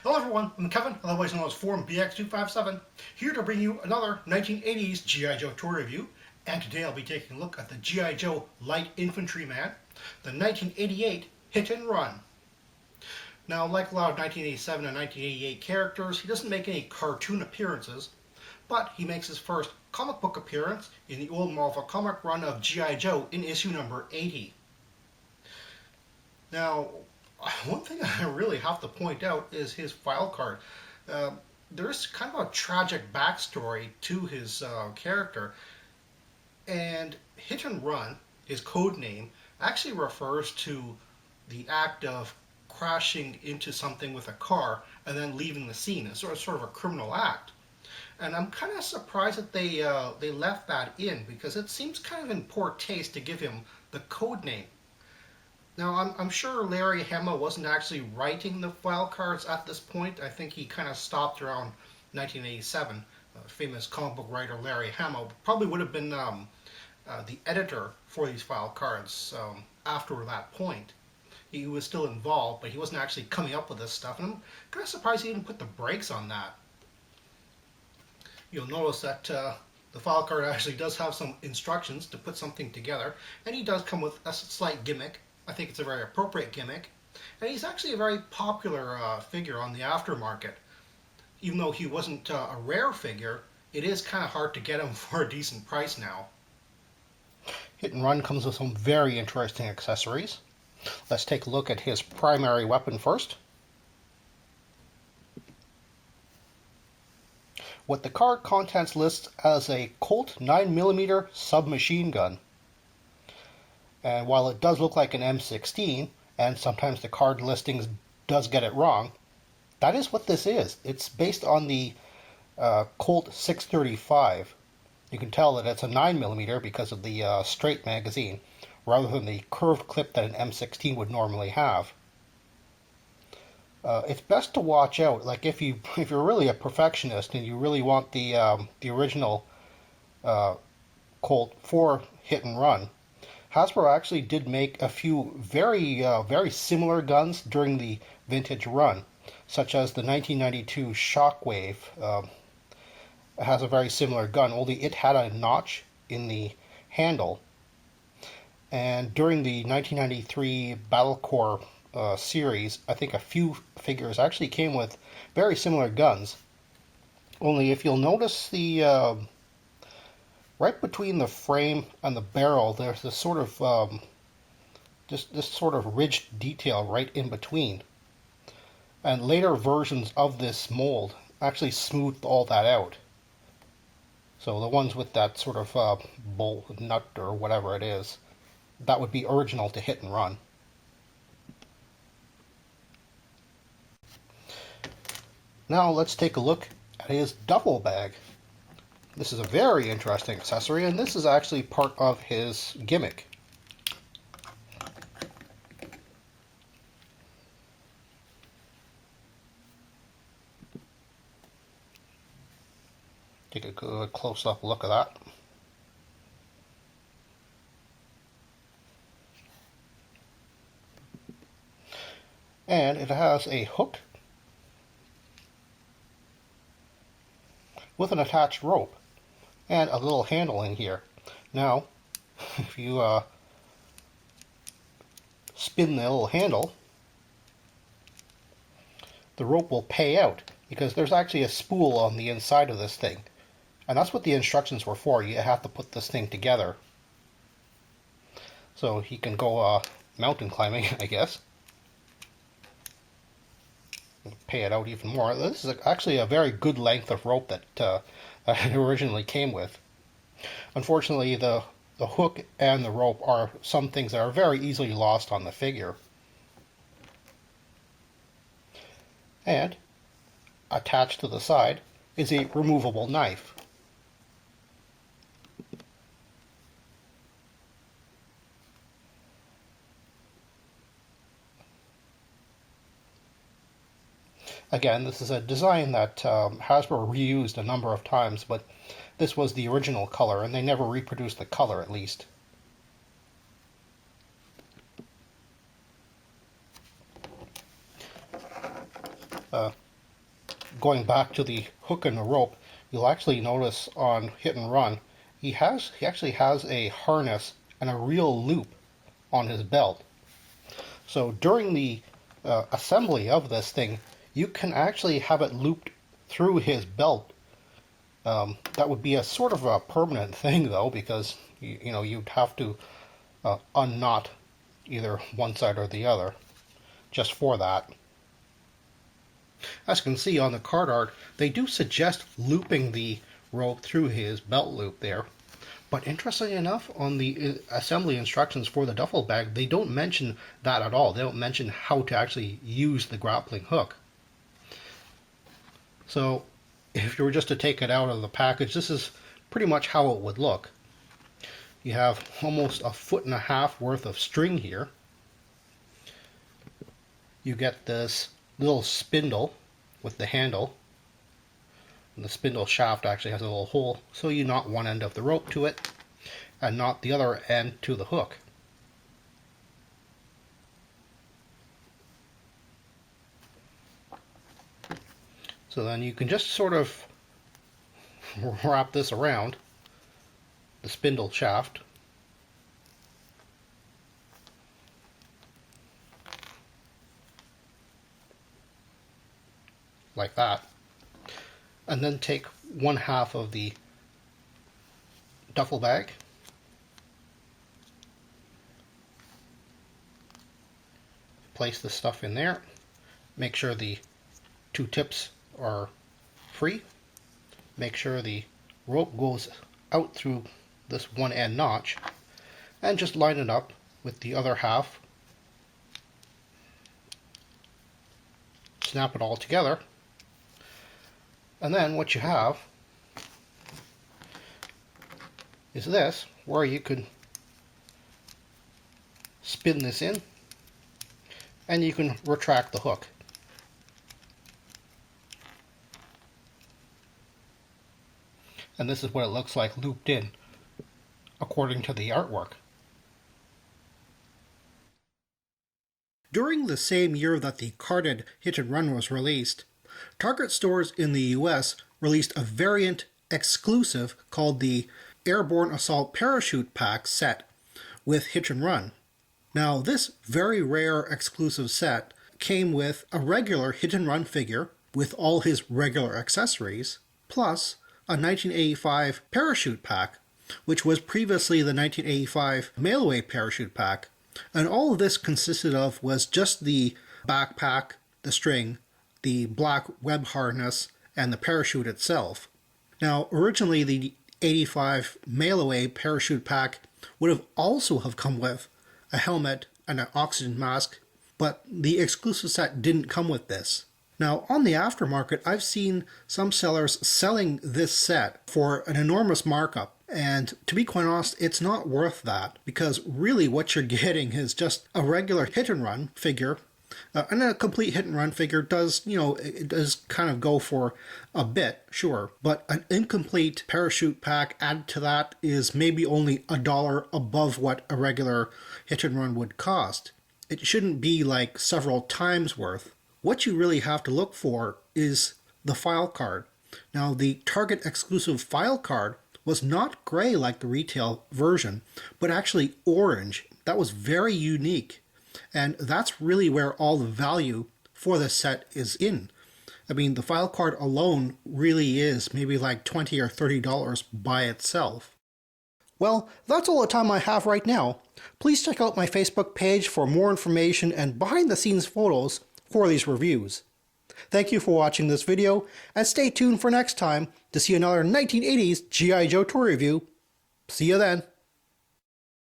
Hello everyone, I'm Kevin, otherwise known as Forum BX257, here to bring you another 1980s GI Joe toy review, and today I'll be taking a look at the GI Joe Light Infantryman, the 1988 Hit and Run. Now, like a lot of 1987 and 1988 characters, he doesn't make any cartoon appearances, but he makes his first comic book appearance in the old Marvel comic run of GI Joe in issue number 80. Now, one thing I really have to point out is his file card. There's kind of a tragic backstory to his character, and Hit and Run, his code name, actually refers to the act of crashing into something with a car and then leaving the scene. It's sort of a criminal act. And I'm kind of surprised that they left that in, because it seems kind of in poor taste to give him the code name. Now, I'm sure Larry Hama wasn't actually writing the file cards at this point. I think he kind of stopped around 1987. Famous comic book writer Larry Hama probably would have been the editor for these file cards after that point. He was still involved, but he wasn't actually coming up with this stuff. And I'm kind of surprised he didn't put the brakes on that. You'll notice that the file card actually does have some instructions to put something together, and he does come with a slight gimmick. I think it's a very appropriate gimmick, and he's actually a very popular figure on the aftermarket. Even though he wasn't a rare figure, it is kind of hard to get him for a decent price now. Hit and Run comes with some very interesting accessories. Let's take a look at his primary weapon first. What the card contents lists as a Colt 9mm submachine gun. And while it does look like an M16, and sometimes the card listings does get it wrong, that is what this is. It's based on the Colt 635. You can tell that it's a 9mm because of the straight magazine, rather than the curved clip that an M16 would normally have. It's best to watch out. Like if you're really a perfectionist and you really want the original Colt for Hit and Run, Hasbro actually did make a few very similar guns during the vintage run, such as the 1992 Shockwave. It has a very similar gun, only it had a notch in the handle. And during the 1993 Battle Corps series, I think a few figures actually came with very similar guns. Only if you'll notice the right between the frame and the barrel, there's this sort of this sort of ridged detail right in between. And later versions of this mold actually smoothed all that out. So the ones with that sort of bolt nut or whatever it is, that would be original to Hit and Run. Now let's take a look at his duffel bag. This is a very interesting accessory, and this is actually part of his gimmick. Take a good close-up look at that. And it has a hook with an attached rope and a little handle in here. Now, if you spin the little handle, the rope will pay out, because there's actually a spool on the inside of this thing. And that's what the instructions were for. You have to put this thing together so he can go mountain climbing, I guess. Pay it out even more. This is actually a very good length of rope that it originally came with. Unfortunately, the hook and the rope are some things that are very easily lost on the figure. And attached to the side is a removable knife. Again, this is a design that Hasbro reused a number of times, but this was the original color, and they never reproduced the color, at least. going back to the hook and the rope, you'll actually notice on Hit and Run, he actually has a harness and a real loop on his belt. So during the assembly of this thing, you can actually have it looped through his belt. That would be a sort of a permanent thing though, because you'd have to unknot either one side or the other just for that. As you can see on the card art, they do suggest looping the rope through his belt loop there. But interestingly enough, on the assembly instructions for the duffel bag, they don't mention that at all. They don't mention how to actually use the grappling hook. So if you were just to take it out of the package, this is pretty much how it would look. You have almost 1.5 feet worth of string here. You get this little spindle with the handle. And the spindle shaft actually has a little hole, so you knot one end of the rope to it and knot the other end to the hook. So then you can just sort of wrap this around the spindle shaft. Like that. And then take 1/2 of the duffel bag, place the stuff in there, make sure the 2 tips are free, make sure the rope goes out through this one end notch, and just line it up with the other half, snap it all together. And then what you have is this, where you can spin this in and you can retract the hook. And this is what it looks like looped in according to the artwork. During the same year that the carded Hit and Run was released, Target stores in the US released a variant exclusive called the Airborne Assault Parachute Pack set with Hit and Run. Now, this very rare exclusive set came with a regular Hit and Run figure with all his regular accessories, plus a 1985 parachute pack, which was previously the 1985 mail-away parachute pack. And all of this consisted of was just the backpack, the string, the black web harness, and the parachute itself. Now, originally the 85 mail-away parachute pack would have also have come with a helmet and an oxygen mask, but the exclusive set didn't come with this. Now, on the aftermarket, I've seen some sellers selling this set for an enormous markup, and to be quite honest, it's not worth that, because really what you're getting is just a regular Hit and Run figure. And a complete Hit and Run figure does, it does kind of go for a bit, sure. But an incomplete parachute pack added to that is maybe only $1 above what a regular Hit and Run would cost. It shouldn't be like several times worth. What you really have to look for is the file card. Now, the Target exclusive file card was not gray like the retail version, but actually orange. That was very unique. And that's really where all the value for this set is in. I mean, the file card alone really is maybe like $20 or $30 by itself. Well, that's all the time I have right now. Please check out my Facebook page for more information and behind-the-scenes photos for these reviews. Thank you for watching this video, and stay tuned for next time to see another 1980s GI Joe toy review. See you then.